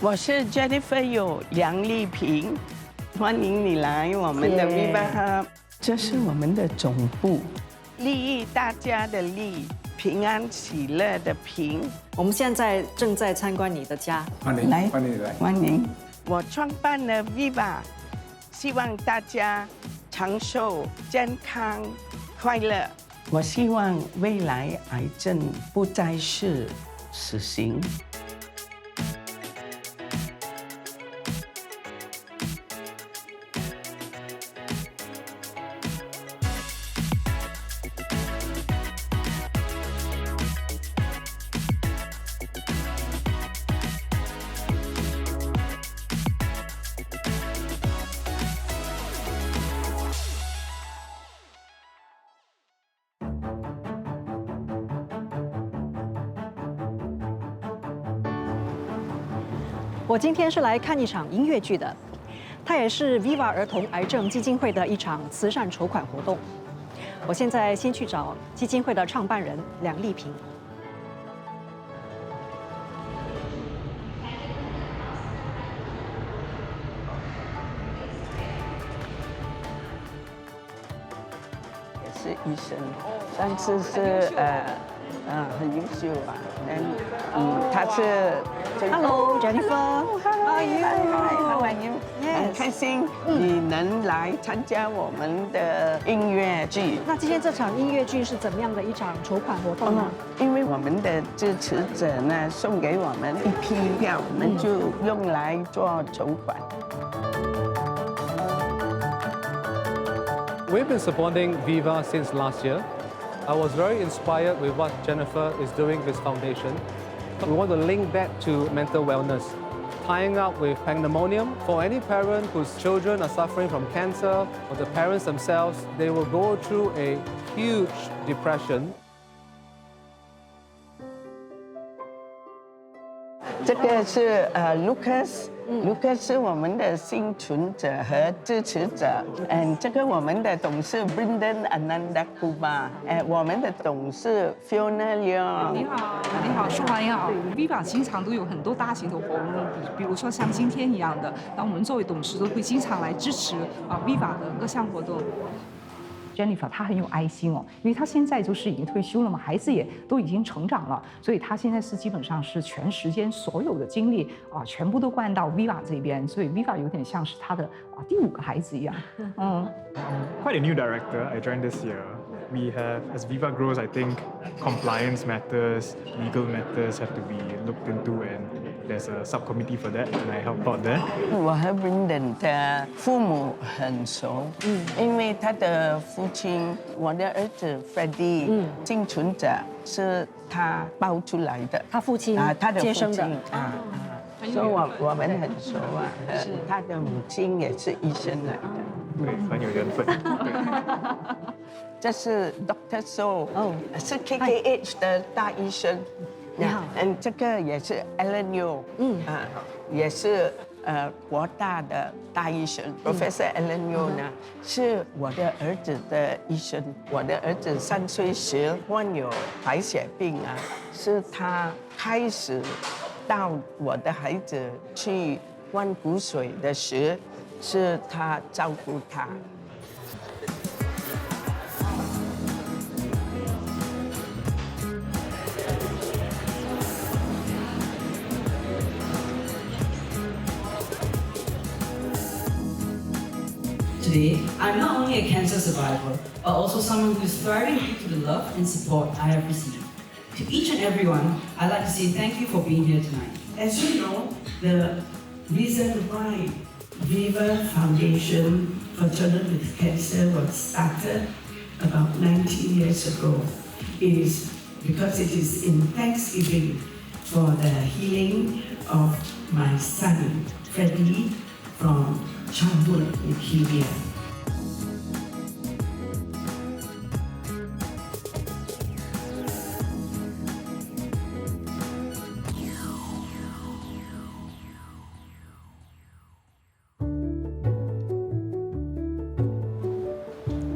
我是 Jennifer 有梁丽萍，欢迎你来我们的 Viva Hub， 这是我们的总部，利益大家的利，平安喜乐的平。我们现在正在参观你的家，欢迎来，欢迎来，欢迎。我创办了 Viva， 希望大家长寿、健康、快乐。我希望未来癌症不再是死刑。我今天是来看一场音乐剧的，它也是 Viva 儿童癌症基金会的一场慈善筹款活动。我现在先去找基金会的创办人梁丽萍。也是医生，上次是很优秀啊。他是 Hello Jennifer，How are you？How are you？ 很开心你能来参加我们的音乐剧。那今天这场音乐剧是怎么样的一场筹款活动呢？因为我们的支持者呢送给我们一批票，我们就用来做筹款。We've been supporting Viva since last year. I was very inspired with what Jennifer is doing with this foundation. We want to link that to mental wellness, tying up with Pandemonium. For any parent whose children are suffering from cancer, or the parents themselves, they will go through a huge depression. 这个是Lucas 是我们的幸存者和支持者。这个我们的董事 Brendan Anandakuba， 我们的董事 Fiona Leong。你好，你好，淑华你好。Viva 经常都有很多大型的活动，比如说像今天一样的，那我们作为董事都会经常来支持Viva 的各项活动。Jennifer 她很有爱心哦，因为她现在就是已经退休了嘛，孩子也都已经成长了，所以她现在是基本上是全时间所有的精力全部都灌到 Viva 这边，所以 Viva 有点像是她的第5个孩子一样。Quite a new director. I joined this year. We have, as Viva grows, I think compliance matters, legal matters have to be looked into, and there's a subcommittee for that, and I help out there. 我和 Brendan 的父母很熟，因为他的父亲，我的儿子 Freddie，幸存者是他抱出来的，他父亲他的接生的所以我们很熟啊。他的母亲也是医生来的，对，很有缘分。这是 Dr. So， 是 KKH 的大医生。你好，这个也是 Alan Yeo， 也是国大的大医生。Professor Alan Yeo 呢是我的儿子的医生。我的儿子3岁时患有白血病啊，是他开始到我的孩子去换骨髓的时，是他照顾他。Today, I'm not only a cancer survivor, but also someone who is thriving due to the love and support I have received. To each and everyone, I'd like to say thank you for being here tonight. As you know, the reason why Viva Foundation for Children with Cancer was started about 19 years ago is because it is in Thanksgiving for the healing of my son, Freddie, from childhood leukemia.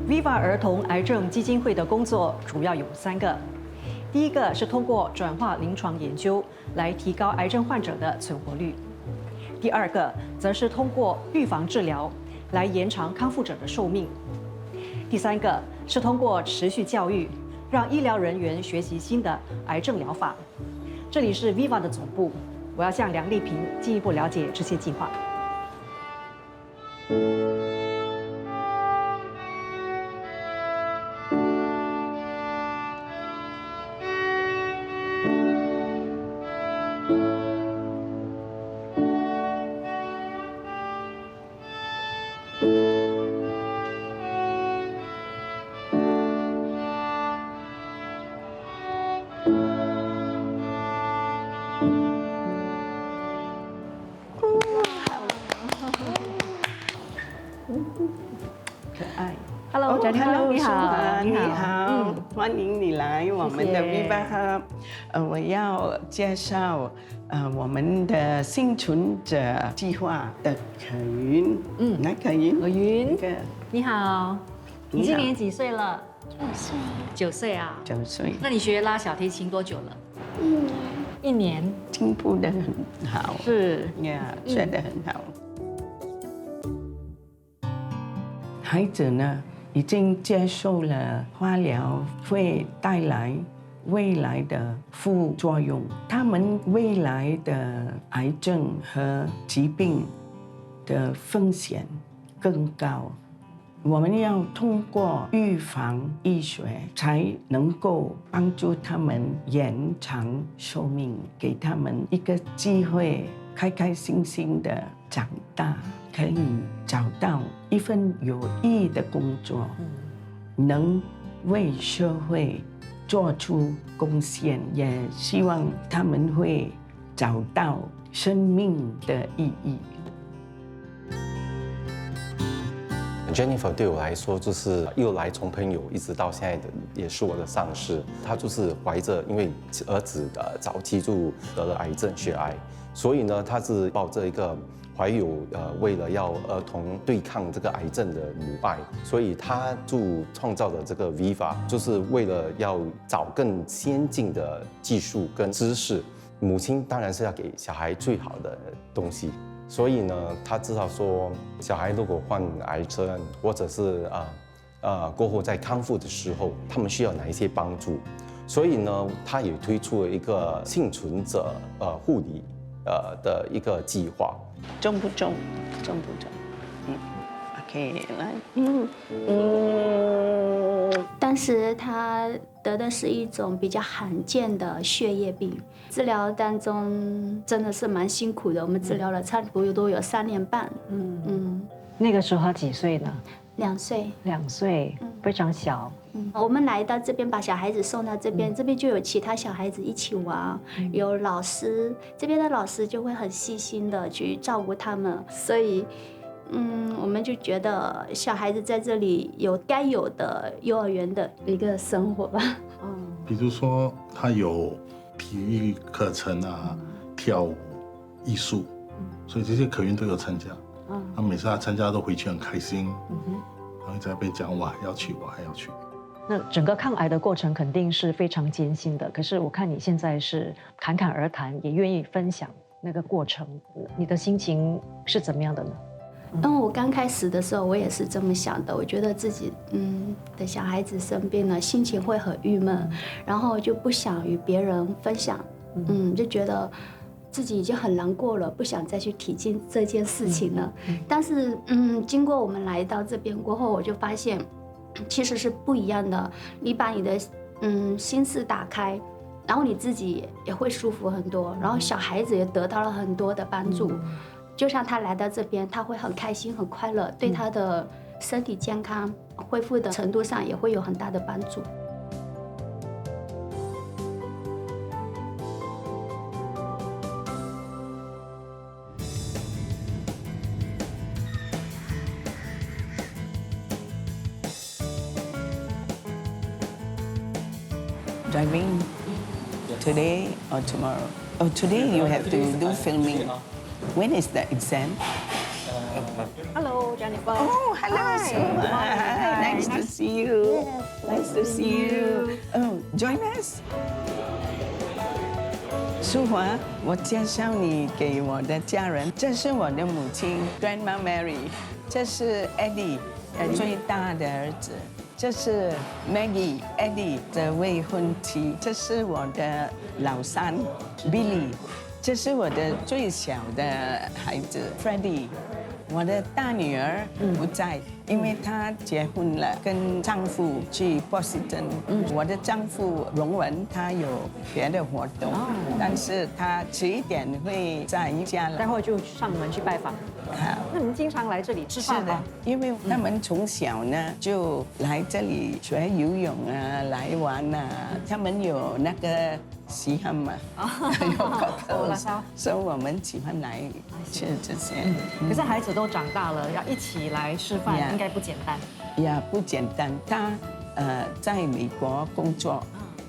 Viva 儿童癌症基金会的工作主要有3个。第一个是通过转化临床研究来提高癌症患者的存活率。第二个则是通过预防治疗来延长康复者的寿命。第三个是通过持续教育，让医疗人员学习新的癌症疗法。这里是 Viva 的总部，我要向梁丽萍进一步了解这些计划。可爱。 Hello， 贾玲芳，你好，你好，欢迎你来我们的 Viva Hub。我要介绍我们的幸存者计划的可云。来可云，何云，这个你好，你今年几岁了9岁， ？9岁啊。 9岁，那你学拉小提琴多久了1年， ？1年。进步的很好，是。呀，学得很好。孩子呢，已经接受了化疗会带来未来的副作用，他们未来的癌症和疾病的风险更高。我们要通过预防医学，才能够帮助他们延长寿命，给他们一个机会，开开心心的长大，可以找到一份有意义的工作，能为社会做出贡献，也希望他们会找到生命的意义。Jennifer 对我来说就是又来从朋友一直到现在的，也是我的上司。她就是怀着因为儿子早期就得了癌症血癌，所以呢，她是抱着一个怀有为了要儿童对抗这个癌症的母爱，所以她就创造了这个 Viva， 就是为了要找更先进的技术跟知识。母亲当然是要给小孩最好的东西。所以呢，他知道说，小孩如果患癌症，或者是过后在康复的时候，他们需要哪一些帮助？所以呢，他也推出了一个幸存者护理的一个计划。重不重？重不重？OK， 来，当时他得的是一种比较罕见的血液病，治疗当中真的是蛮辛苦的，我们治疗了差不多都有3年半。那个时候他几岁呢？2岁。2岁，非常小。我们来到这边，把小孩子送到这边，这边就有其他小孩子一起玩，有老师，这边的老师就会很细心的去照顾他们，所以。我们就觉得小孩子在这里有该有的幼儿园的一个生活吧。比如说他有体育课程啊，跳舞、艺术，所以这些可云都有参加。他每次他参加都回去很开心，然后再被讲我还要去，我还要去。那整个抗癌的过程肯定是非常艰辛的，可是我看你现在是侃侃而谈，也愿意分享那个过程，你的心情是怎么样的呢？因为我刚开始的时候，我也是这么想的。我觉得自己的小孩子生病了，心情会很郁闷，然后就不想与别人分享，就觉得自己已经很难过了，不想再去提进这件事情了。但是经过我们来到这边过后，我就发现其实是不一样的。你把你的心事打开，然后你自己也会舒服很多，然后小孩子也得到了很多的帮助。就像他来到这边，他会很开心、很快乐，对他的身体健康恢复的程度上也会有很大的帮助。Driving today or tomorrow? Oh, today you have to do filming. When is the exam? Hello, Jennifer. Oh, hello, Suma. Hi, nice to see you. Nice to see you. Oh, join us. 淑华，我介绍你给我的家人，这是我的母亲 Grandma Mary， 这是 Eddie 最大的儿子，这是 Maggie Eddie 的未婚妻，这是我的老三 Billy， 这是我的最小的孩子 Freddie。我的大女儿不在，因为她结婚了，跟丈夫去波士顿。我的丈夫荣文他有别的活动，但是他迟一点会在家了。待会就上门去拜访。那你们经常来这里吃饭是的吗？，因为他们从小呢就来这里学游泳啊，来玩啊，他们有那个喜欢嘛，有口口，所以我们喜欢来吃这些。可是孩子都长大了，要一起来吃饭 Yeah 应该不简单。也不简单，他在美国工作，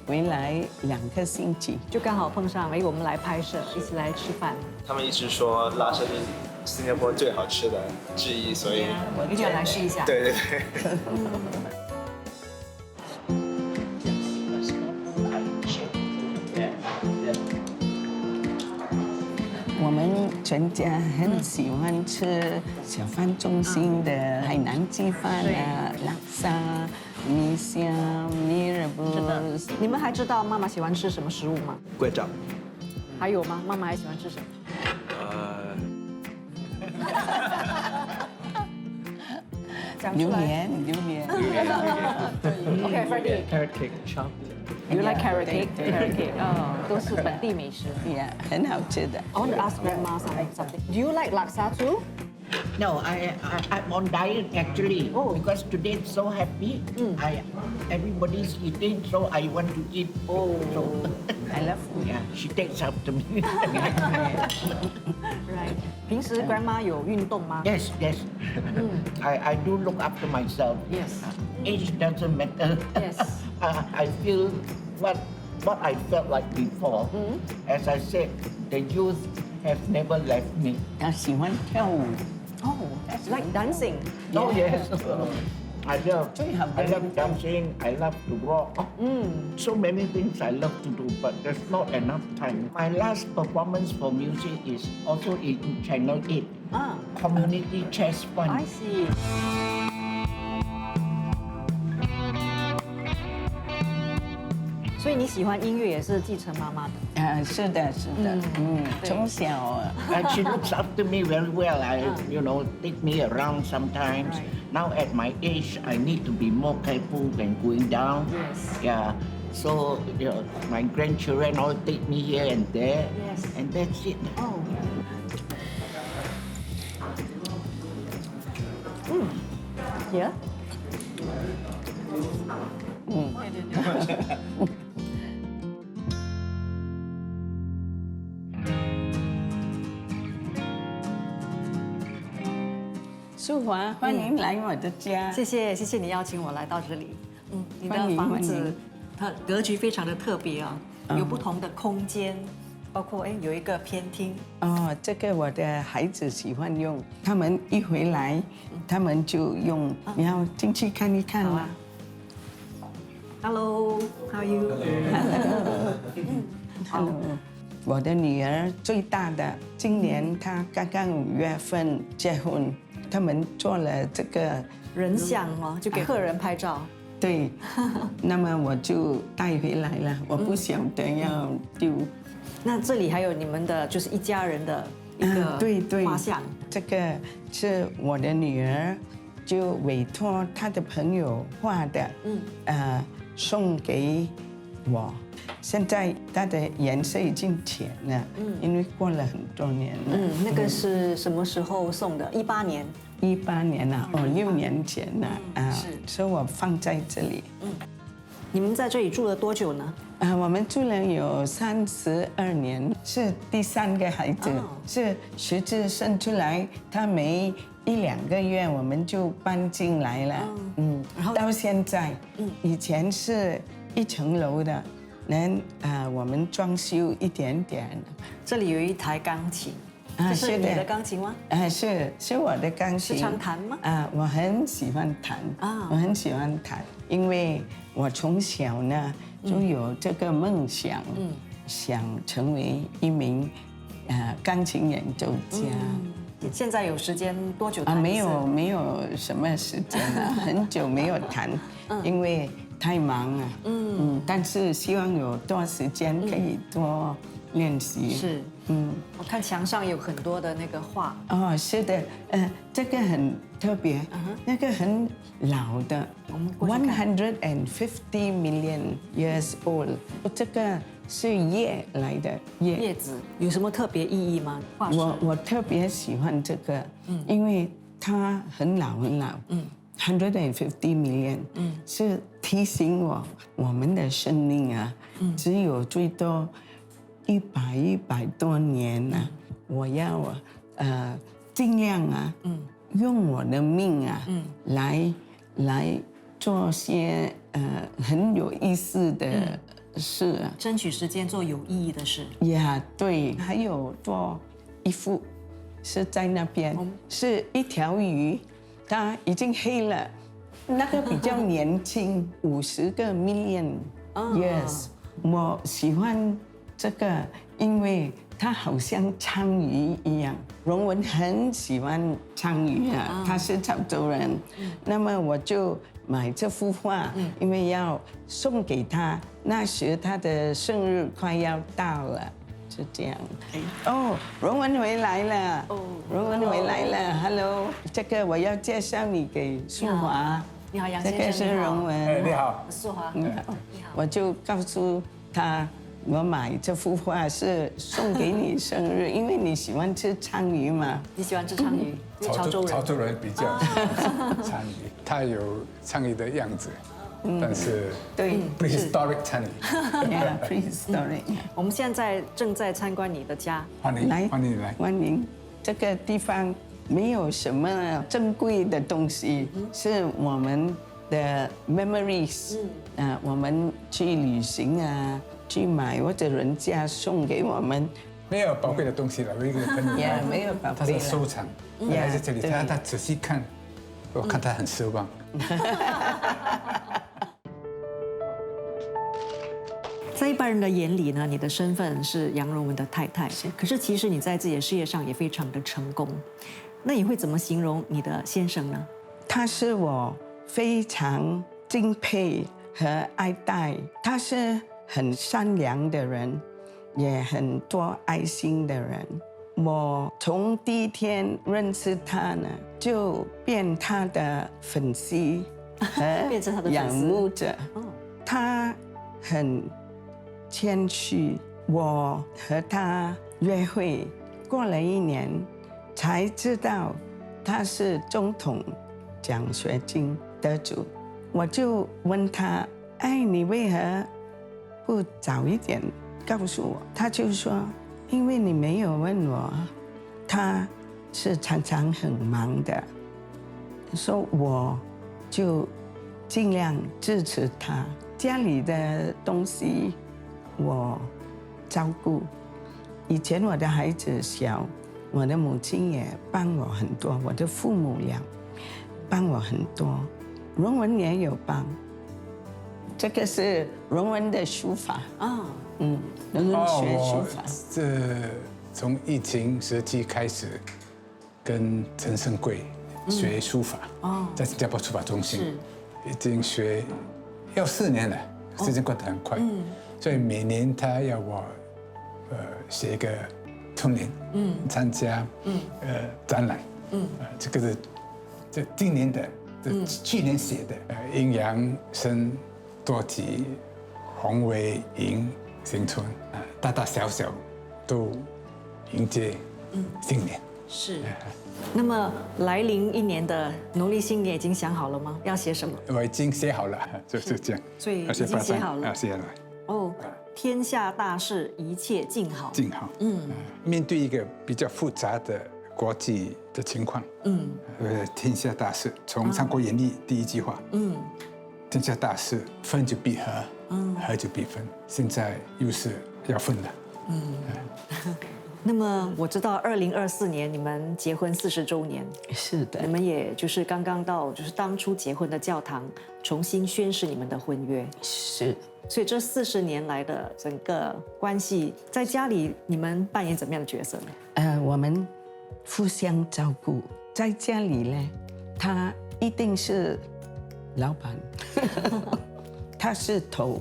回来2个星期。就刚好碰上，我们来拍摄，一起来吃饭。他们一直说拉沙是新加坡最好吃的之一，所以我一定要来试一下。对对对。我们全家很喜欢吃小贩中心的海南鸡饭啊、拉沙、米线、米热布。你们还知道妈妈喜欢吃什么食物吗？拐杖。还有吗？妈妈还喜欢吃什么？榴莲。OK, Freddie. Carrot cake, chop. You like carrot cake? Carrot cake. 都是本地美食。很好吃的。 I want to ask Grandma something. Do you like laksa too? No, I'm on diet actually. Oh. Because today it's so happy. Everybody's eating, so I want to eat. Oh. So, I love food. yeah, she takes after me. Right. 平时 Grandma 有运动吗？ Yes, yes. I do look after myself. Yes. Age doesn't matter. Yes. I feel what I felt like before. As I said, the youth have never left me. 他喜欢跳舞。 Oh, like dancing. Oh yes. I love dancing, I love to rock. So many things I love to do, but there's not enough time. My last performance for music is also in Channel 8, Community Chess Fund. I see. 所以你喜欢音乐也是继承妈妈的。是的，从小。And she looks after me very well. Take me around sometimes. Now at my age, I need to be more careful when going down. Yes. Yeah. So my grandchildren all take me here and there. Yes. And that's it. Oh. Yeah. 淑华，欢迎来我的家。谢谢你邀请我来到这里。你的欢迎房子欢迎它格局非常的特别啊，有不同的空间，包括有一个偏厅。哦，这个我的孩子喜欢用，他们一回来，他们就用。你要进去看一看吗？Hello, how are you? Hello. 我的女儿最大的，今年她刚刚5月份结婚，他们做了这个人像吗？就给客人拍照。对，那么我就带回来了，我不晓得要丢。那这里还有你们的，就是一家人的一个画像。这个是我的女儿，就委托她的朋友画的，送给我。现在它的颜色已经浅了，因为过了很多年了。那个是什么时候送的？18年。18年了，6年前了是，所以我放在这里。你们在这里住了多久呢？我们住了有32年，是第3个孩子，是实质生出来，他没1-2个月我们就搬进来了，到现在，以前是1层楼的。我们装修一点点。这里有一台钢琴，这是你的钢琴吗？是我的钢琴。是常弹吗？我很喜欢弹，我很喜欢弹，因为我从小呢就有这个梦想，想成为一名钢琴演奏家。现在有时间多久弹一次？没有什么时间了，很久没有弹，因为太忙了。但是希望有多时间可以多练习。是，我看墙上有很多的那个画。哦，是的，这个很特别，那个很老的，150 million years old， 这个是叶来的叶子，有什么特别意义吗？我特别喜欢这个，因为它很老很老，150 million，是提醒我们的生命啊，只有最多100多年啊，我要尽量啊，用我的命啊，来做些很有意思的事啊，争取时间做有意义的事。呀，对，还有做一幅，是在那边，是一条鱼，它已经黑了，那个比较年轻，50个 million years。我喜欢这个，因为它好像鲳鱼一样。荣文很喜欢鲳鱼啊，他是潮州人，那么我就买这幅画，因为要送给他。那时他的生日快要到了，就这样。哦，荣文回来了。哦，荣文回来了。Hello， 这个我要介绍你给素华。你好，杨先生。这个是荣文。你好，素华。你好。我就告诉他，我买这幅画是送给你生日，因为你喜欢吃鲳鱼嘛。你喜欢吃鲳鱼？潮州人比较喜欢吃鲳鱼，它有鲳鱼的样子。但是对 prehistoric Chinese， prehistoric。我们现在正在参观你的家，欢迎来，欢迎来，欢迎。这个地方没有什么珍贵的东西，是我们的 memories。我们去旅行啊，去买或者人家送给我们。没有宝贵的东西了，我一个朋友，没有宝贵的，他是收藏，来在这里，他仔细看，我看他很失望。在一般人的眼里呢，你的身份是杨荣文的太太，可是其实你在自己的事业上也非常的成功。那你会怎么形容你的先生呢？他是我非常敬佩和爱戴，他是很善良的人，也很多爱心的人。我从第一天认识他呢，就变他的粉丝和仰慕者。他很谦虚，我和他约会过了1年，才知道他是总统奖学金得主。我就问他：“哎，你为何不早一点告诉我？”他就说：“因为你没有问我。”他是常常很忙的，所以我就尽量支持他。家里的东西我照顾。以前我的孩子小，我的母亲也帮我很多，我的父母俩帮我很多，荣文也有帮。这个是荣文的书法啊，荣文学书法。这从疫情时期开始，跟陈胜贵学书法，在新加坡书法中心，已经学要4年了，时间过得很快。所以每年他要我写一个春联，参加展览，这个是今年的，去年写的，阴阳生多吉，宏伟迎新春，大大小小都迎接新年。是。那么来临1年的农历新年已经想好了吗？要写什么？我已经写好了，就是这样。所以已经写好了。写了。哦，天下大事，一切静好。静好。面对一个比较复杂的国际的情况，天下大事，从《三国演义》第1句话，天下大事，分就必合，合就必分。现在又是要分了。那么我知道2024年你们结婚40周年，是的，你们也就是刚刚到就是当初结婚的教堂重新宣誓你们的婚约，是。所以这40年来的整个关系，在家里你们扮演怎么样的角色呢？我们互相照顾，在家里呢，他一定是老板，他是头，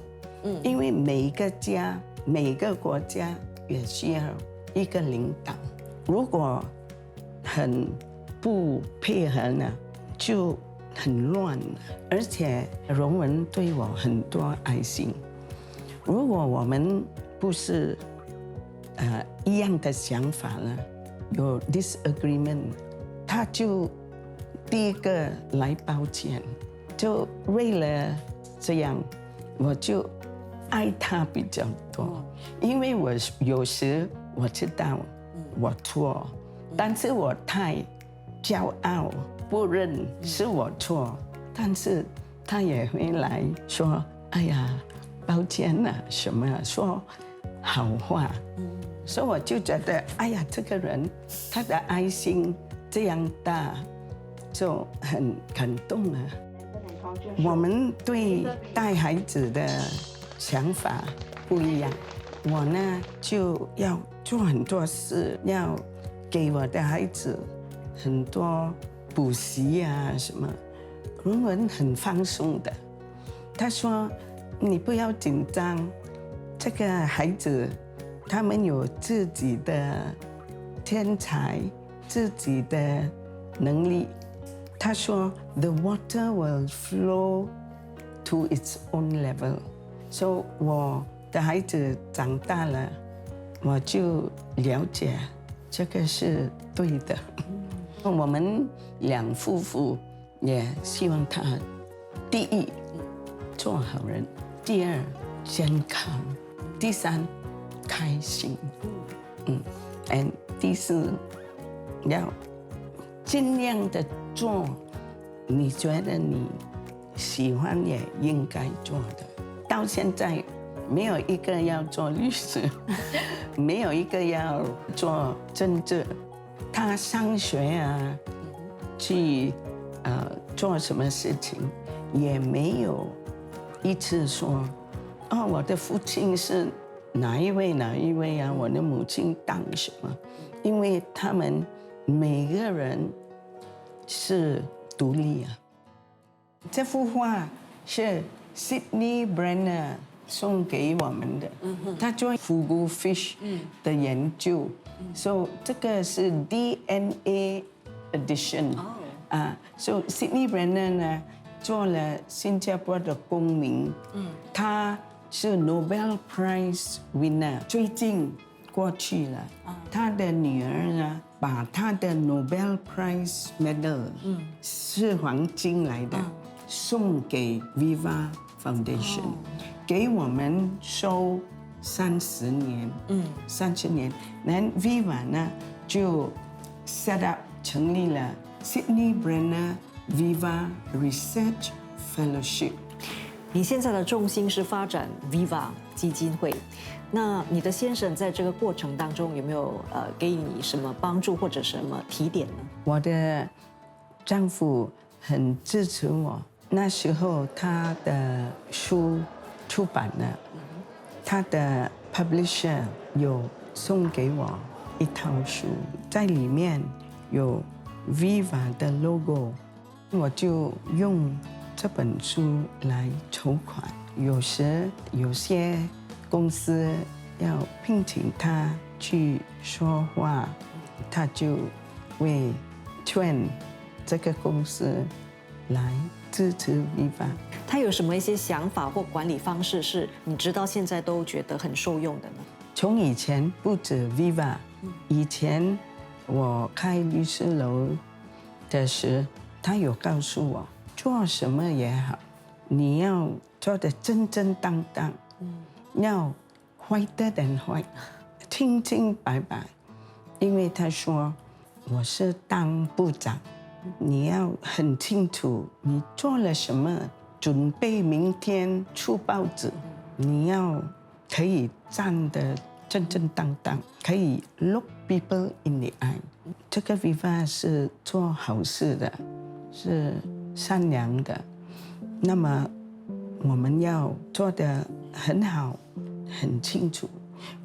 因为每一个家、每个国家也需要一个领导，如果很不配合呢，就很乱了。而且荣文对我很多爱心，如果我们不是一样的想法呢，有 disagreement， 他就第一个来道歉，就为了这样，我就爱他比较多，因为我有时我知道我错，但是我太骄傲，不认是我错，但是他也会来说，哎呀，抱歉啊，什么说好话，所以我就觉得，哎呀，这个人他的爱心这样大，就很感动啊。我们对带孩子的想法不一样，我呢就要做很多事，要给我的孩子很多补习啊什么。荣文很放松的，他说：“你不要紧张，这个孩子他们有自己的天才，自己的能力。”他说 ：“The water will flow to its own level。” So 我的孩子长大了，我就了解这个是对的。我们两夫妇也希望他，第一做好人，第二健康，第三开心，第四要尽量的做你觉得你喜欢也应该做的。到现在没有一个要做律师，没有一个要做政治。他上学啊，去做什么事情，也没有一次说，哦，我的父亲是哪一位啊，我的母亲当什么？因为他们每个人是独立啊。这幅画是 Sydney Brenner 送给我们的，他做 Fugu Fish 的研究，所以这个是 DNA edition。所以 Sydney Brenner 呢做了新加坡的公民，他是 Nobel Prize winner， 最近过去了，他的女儿呢把他的 Nobel Prize medal 是黄金来的，送给 Viva Foundation， 给我们收30年，30年，然后 Viva 呢就 set up 成立了 Sydney Brenner Viva Research Fellowship。你现在的重心是发展 Viva 基金会，那你的先生在这个过程当中有没有给你什么帮助或者什么提点呢？我的丈夫很支持我，那时候他的书出版了，他的 publisher 有送给我一套书，在里面有 Viva 的 logo， 我就用这本书来筹款。有时有些公司要聘请他去说话，他就会劝这个公司来支持 Viva。他有什么一些想法或管理方式是你直到现在都觉得很受用的呢？从以前不止 Viva， 以前我开律师楼的时，他有告诉我，做什么也好，你要做得正正当当，要 whiter than white， 清清白白。因为他说我是当部长，你要很清楚你做了什么，准备明天出报纸，你要可以站得正正当当，可以 look people in the eye。这个 Viva 是做好事的，是善良的。那么我们要做得很好，很清楚。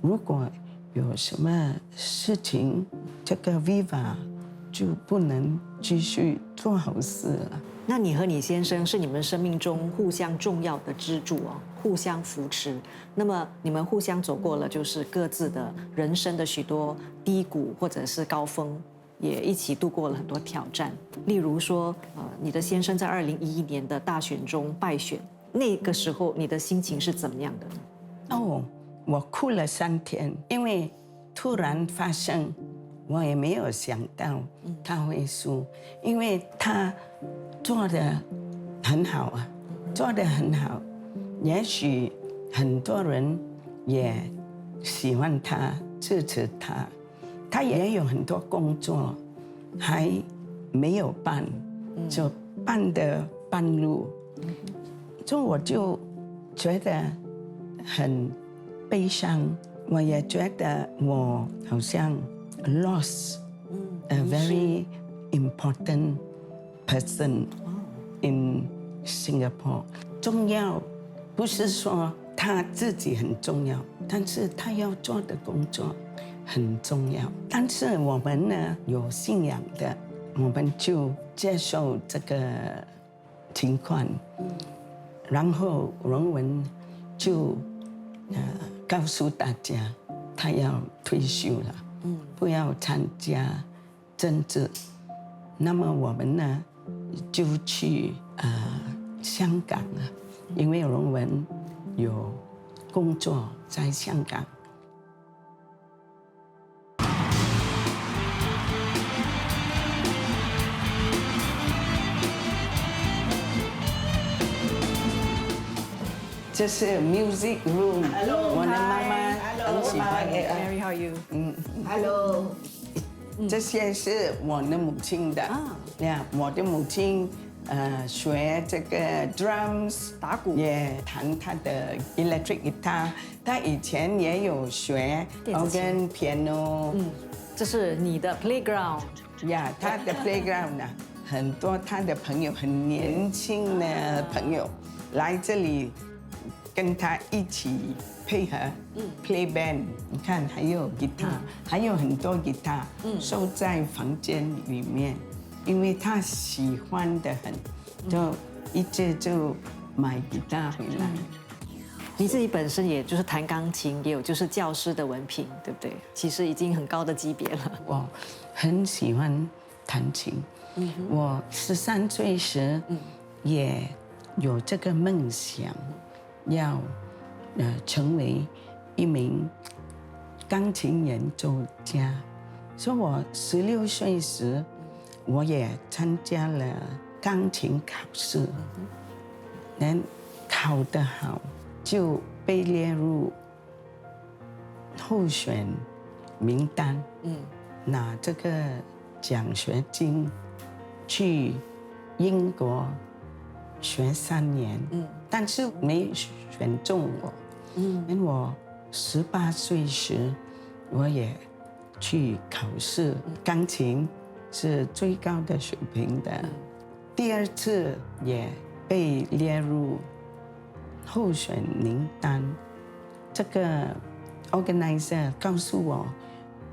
如果有什么事情，这个 Viva 就不能继续做好事了。那你和你先生是你们生命中互相重要的支柱哦，互相扶持。那么你们互相走过了就是各自的人生的许多低谷或者是高峰，也一起度过了很多挑战。例如说，你的先生在2011年的大选中败选，那个时候你的心情是怎么样的呢？哦，我哭了3天，因为突然发生，我也没有想到他会输，因为他做得很好啊，做得很好。也许很多人也喜欢他，支持他。他也有很多工作还没有办，就办的半路，所以我就觉得很悲伤。我也觉得我好像 lost a very important person in Singapore。重要不是说他自己很重要，但是他要做的工作很重要。但是我们呢有信仰的，我们就接受这个情况，然后荣文就告诉大家，他要退休了，不要参加政治。那么我们呢就去香港了，因为荣文有工作在香港。这是 music room， 我的妈妈很喜欢。Mary, how are you? Hello。这些是我的母亲的。我的母亲学这个 drums 打鼓，也弹她的 electric guitar。她以前也有学 organ piano。这是你的 playground。她的 playground 呢，很多她的朋友，很年轻的朋友来这里。跟他一起配合，play band， 你看还有吉他，还有很多吉他收在房间里面，因为他喜欢的很，就一直就买吉他回来。你自己本身也就是弹钢琴，也有就是教师的文凭，对不对？其实已经很高的级别了。我很喜欢弹琴，我13岁时也有这个梦想。要成为一名钢琴演奏家，所以我16岁时，我也参加了钢琴考试，能考得好，就被列入候选名单，拿这个奖学金去英国学3年，但是没选中我。因为我18岁时，我也去考试，钢琴是最高的水平的。第2次也被列入候选名单。这个 organizer 告诉我，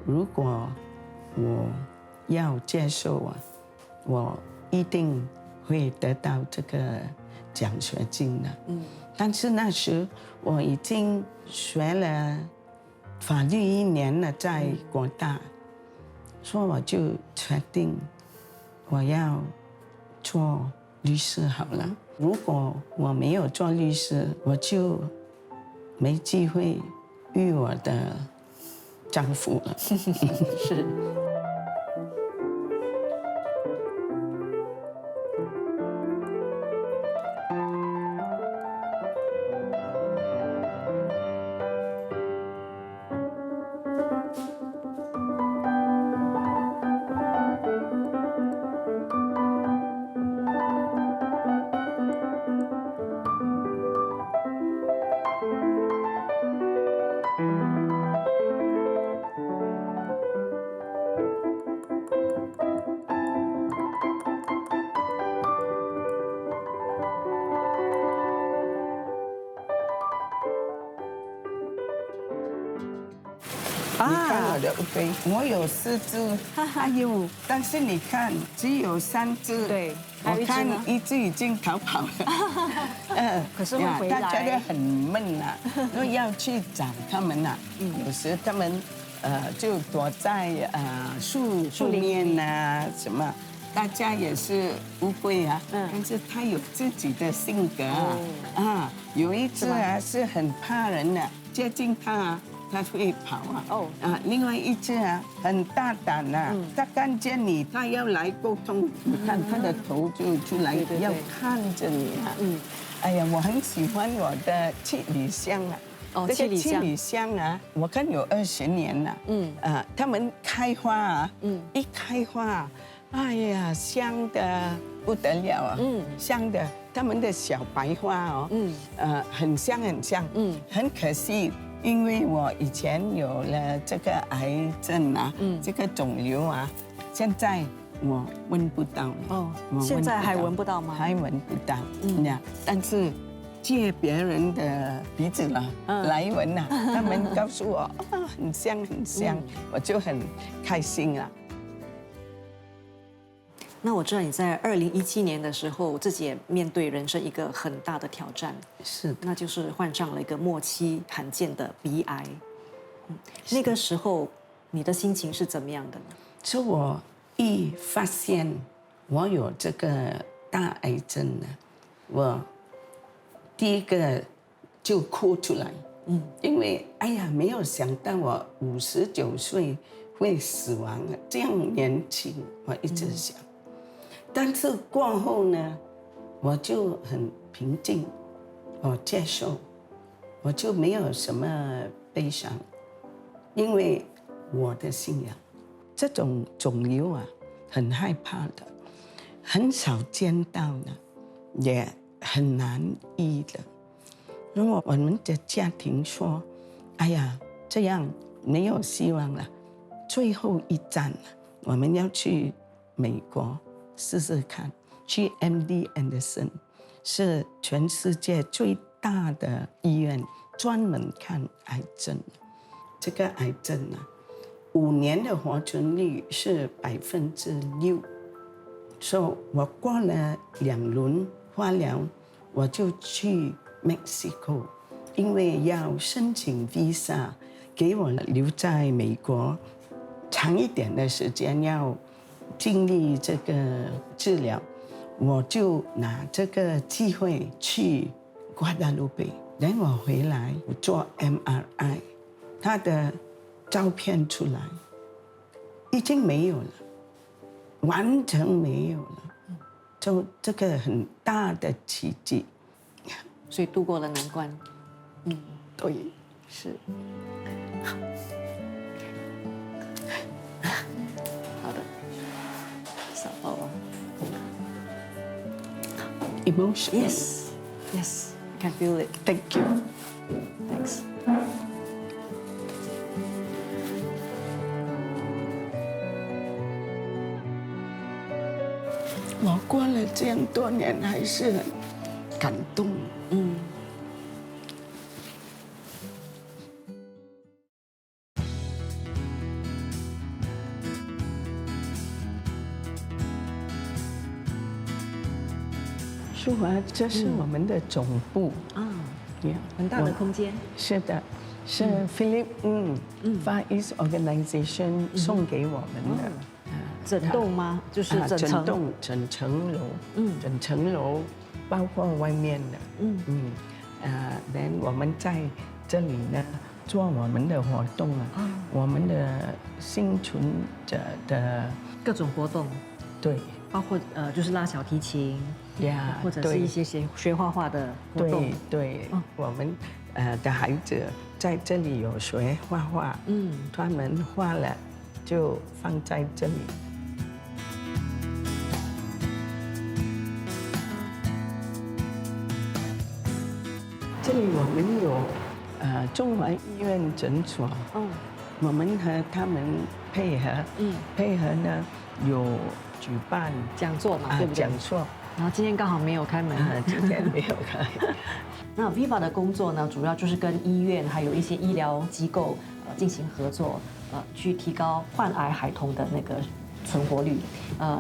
如果我要接受我一定会得到这个奖学金的。但是那时我已经学了法律1年了，在国大，所以我就决定我要做律师好了。如果我没有做律师，我就没机会遇我的丈夫了。是。的乌龟，我有4只，哎呦，但是你看只有3只，对，还有我一只呢看一只已经逃跑了，可是会回来他觉得很闷呐，都要去找他们呐，有时他们就躲在树面呐什么。大家也是乌龟啊，但是它有自己的性格啊。有一只啊是很怕人的，接近它啊，它会跑啊。另外一只啊很大胆呐，它看见你，它要来沟通，你看它的头就出来，要看着你啊。哎呀，我很喜欢我的七里香啊。这个七里香啊，我看有20年了。它们开花啊，一开花。哎呀，香的不得了啊！香的，他们的小白花哦，很香很香。很可惜，因为我以前有了这个癌症啊，这个肿瘤啊，现在我闻不到了。哦，现在还闻不到吗？还闻不到。但是借别人的鼻子了来闻呐，他们告诉我很香很香，我就很开心了。那我知道你在2017年的时候，自己也面对人生一个很大的挑战，是，那就是患上了一个末期罕见的鼻癌。那个时候你的心情是怎么样的呢？是我一发现我有这个大癌症呢，我第一个就哭出来，因为哎呀，没有想到我59岁会死亡啊，这样年轻，我一直想。但是过后呢，我就很平静，我接受，我就没有什么悲伤，因为我的信仰，这种肿瘤啊，很害怕的，很少见到的，也很难医的。如果我们的家庭说，哎呀，这样没有希望了，最后一站了，我们要去美国。试试看，去 MD Anderson 是全世界最大的医院，专门看癌症。这个癌症啊，5年的活存率是6%，所以我过了2轮化疗，我就去 Mexico， 因为要申请 visa， 给我留在美国长一点的时间，要经历这个治疗，我就拿这个机会去瓜达卢贝。等我回来，我做 MRI， 他的照片出来，已经没有了，完全没有了，就这个很大的奇迹，所以度过了难关。对，是。Emotional. Yes, I can feel it. Thank you. Thanks. 我过了这样多年，还是很感动。淑华，这是我们的总部啊，很大的空间。是的，是 Philip Far East Organization 送给我们的。整栋吗？就是整栋、整层楼，整层楼，包括外面的。然后我们在这里呢做我们的活动啊，我们的幸存者的各种活动，对。包括就是拉小提琴呀，或者是一些学画画的活动。对，我们的孩子在这里有学画画，他们画了就放在这里。这里我们有中华医院诊所，我们和他们配合呢有举办讲座嘛，对不对？讲座。然后今天刚好没有开门，今天没有开。那 Viva 的工作呢，主要就是跟医院还有一些医疗机构进行合作，去提高患癌孩童的那个存活率。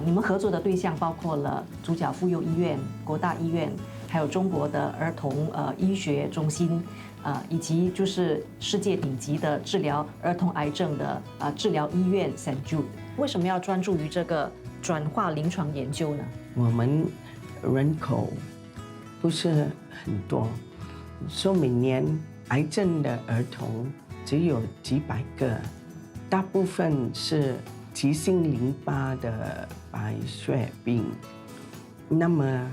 你们合作的对象包括了主角妇幼医院、国大医院，还有中国的儿童医学中心，以及就是世界顶级的治疗儿童癌症的治疗医院 St. Jude。为什么要专注于这个转化临床研究呢？我们人口不是很多，所以每年癌症的儿童只有几百个，大部分是急性淋巴的白血病。那么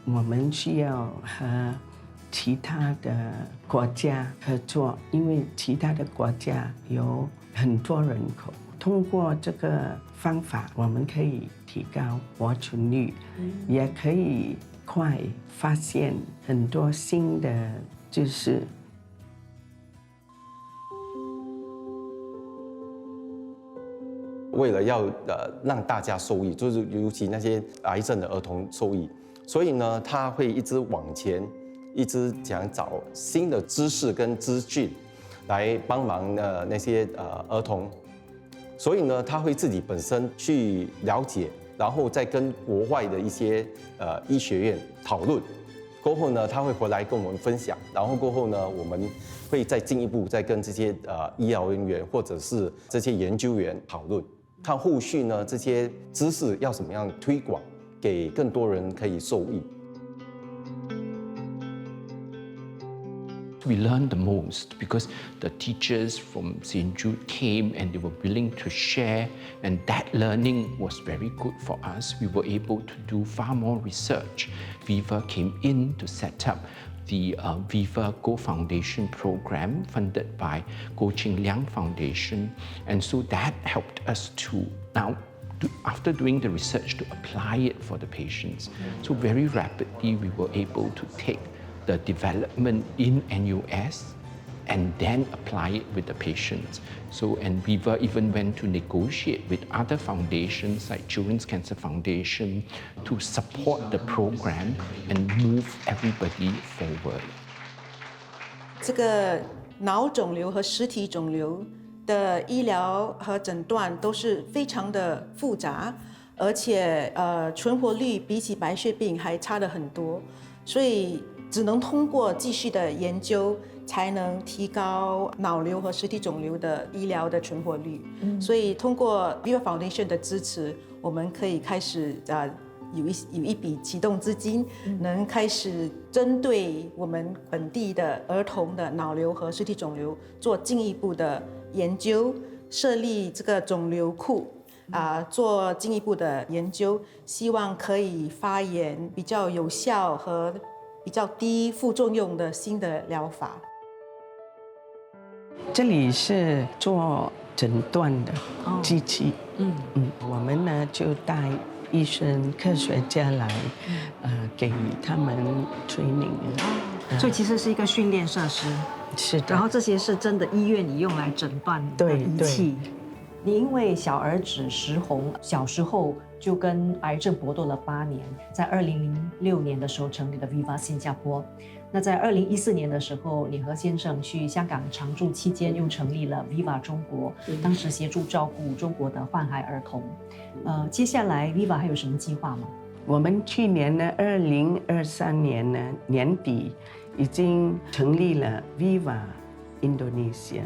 我们需要和其他的国家合作，因为其他的国家有很多人口。通过这个方法，我们可以提高活存率，也可以快发现很多新的知识。为了要让大家受益，就是尤其那些癌症的儿童受益，所以呢，他会一直往前，一直想找新的知识跟资讯来帮忙那些儿童。所以呢，他会自己本身去了解，然后再跟国外的一些医学院讨论。过后呢，他会回来跟我们分享，然后过后呢，我们会再进一步再跟这些医疗人员或者是这些研究员讨论，看后续呢这些知识要怎么样推广，给更多人可以受益。We learned the most because the teachers from St. Jude came and they were willing to share, and that learning was very good for us. We were able to do far more research. Viva came in to set up the Viva Go Foundation program funded by Goh Ching Liang Foundation, and so that helped us to now after doing the research to apply it for the patients. So very rapidly we were able to take the development in NUS and then apply it with the patients. So, and Viva even went to negotiate with other foundations like Children's Cancer Foundation to support the program and move everybody forward. 这个脑肿瘤和实体肿瘤的医疗和诊断都是非常的复杂，而且存活率比起白血病还差得很多，所以只能通过继续的研究，才能提高脑瘤和实体肿瘤的医疗的存活率。所以通过 Viva Foundation 的支持，我们可以开始有一笔启动资金，能开始针对我们本地的儿童的脑瘤和实体肿瘤做进一步的研究，设立这个肿瘤库。做进一步的研究，希望可以发现比较有效和比较低副作用的新的疗法。这里是做诊断的机器，我们呢就带医生、科学家来，给他们 training。所以其实是一个训练设施。是的。然后这些是真的医院里用来诊断的仪器。你因为小儿子石红小时候就跟癌症搏斗了8年，在2006年的时候成立了 Viva 新加坡。那在2014年的时候，你和先生去香港常住期间，又成立了 Viva 中国，当时协助照顾中国的患癌儿童。接下来 Viva 还有什么计划吗？我们去年呢，2023年呢年底已经成立了 Viva Indonesia。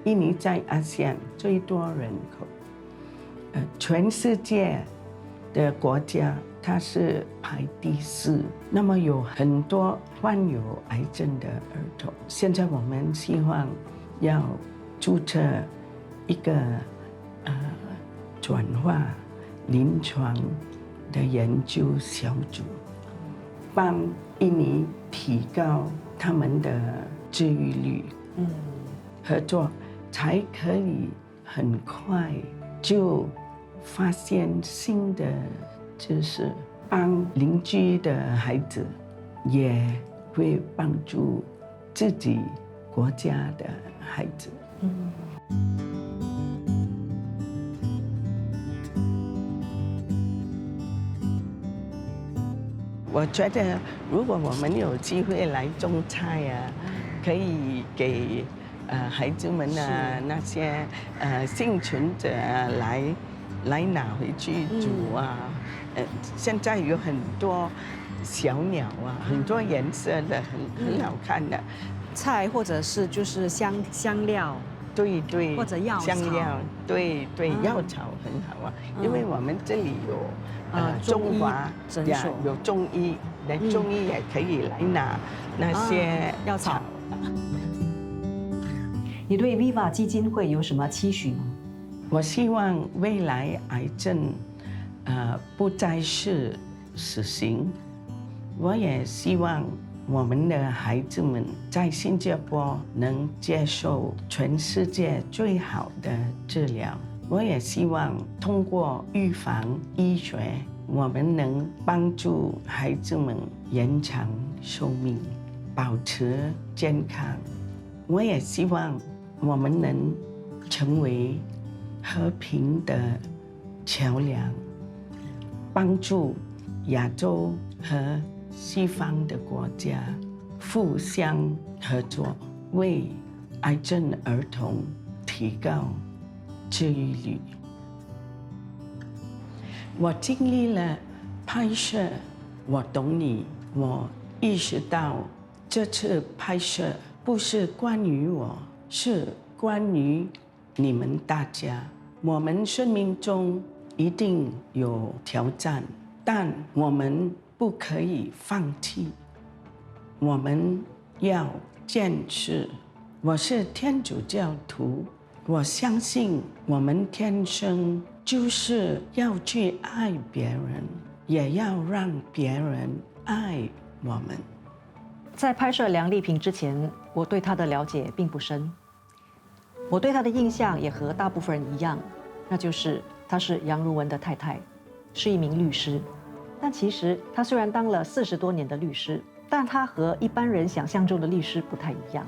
印尼在亚细最多人口，全世界的国家它是排第4。那么有很多患有癌症的儿童，现在我们希望要注册一个转化临床的研究小组，帮印尼提高他们的治愈率。合作才可以很快就发现新的知识，帮邻居的孩子，也会帮助自己国家的孩子。我觉得，如果我们有机会来种菜可以给孩子们啊，那些幸存者啊来拿回去煮啊。现在有很多小鸟啊，很多颜色的，很好看的菜，或者是就是香料。对对，或者药草香料，对对，药草很好啊，因为我们这里有中华诊所，有中医，中医也可以来拿那些药草。你对 Viva 基金会有什么期许吗？我希望未来癌症不再是死刑，我也希望我们的孩子们在新加坡能接受全世界最好的治疗。我也希望通过预防医学，我们能帮助孩子们延长寿命，保持健康。我也希望我们能成为和平的桥梁，帮助亚洲和西方的国家互相合作，为癌症儿童提高治愈率。我经历了拍摄《我懂你》，我意识到这次拍摄不是关于我，是关于你们大家。我们生命中一定有挑战，但我们不可以放弃，我们要坚持。我是天主教徒，我相信我们天生就是要去爱别人，也要让别人爱我们。在拍摄梁丽萍之前，我对她的了解并不深。我对她的印象也和大部分人一样，那就是她是杨如文的太太，是一名律师。但其实他虽然当了40多年的律师，但他和一般人想象中的律师不太一样。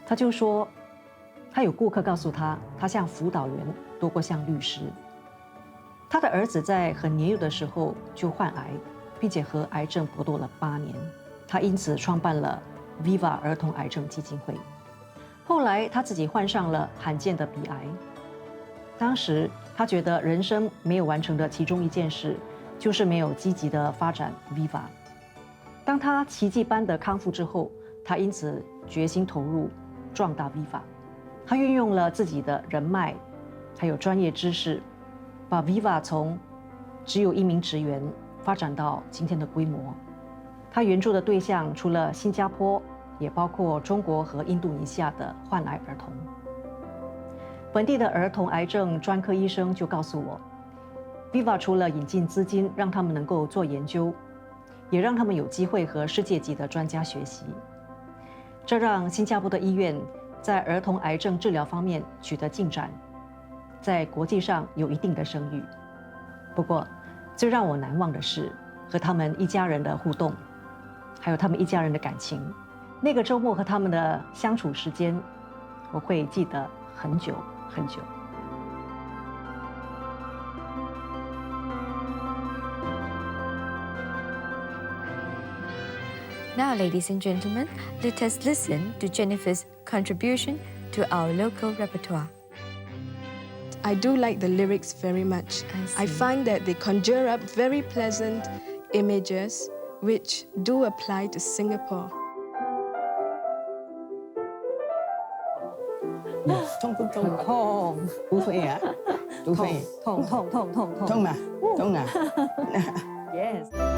他就说，他有顾客告诉他，他像辅导员多过像律师。他的儿子在很年幼的时候就患癌，并且和癌症搏斗了8年。他因此创办了 Viva 儿童癌症基金会。后来他自己患上了罕见的鼻癌。当时他觉得人生没有完成的其中一件事，就是没有积极的发展 Viva。当他奇迹般的康复之后，他因此决心投入壮大 Viva。他运用了自己的人脉，还有专业知识，把 Viva 从只有1名职员发展到今天的规模。他援助的对象除了新加坡，也包括中国和印度尼西亚的患癌儿童。本地的儿童癌症专科医生就告诉我，Viva 除了引进资金让他们能够做研究，也让他们有机会和世界级的专家学习。这让新加坡的医院在儿童癌症治疗方面取得进展，在国际上有一定的声誉。不过，最让我难忘的是和他们一家人的互动，还有他们一家人的感情。那个周末和他们的相处时间，我会记得很久很久。Now, ladies and gentlemen, let us listen to Jennifer's contribution to our local repertoire. I do like the lyrics very much. I find that they conjure up very pleasant images which do apply to Singapore. 痛不痛？痛，不会啊，不会。痛吗？痛啊，痛啊。Yes.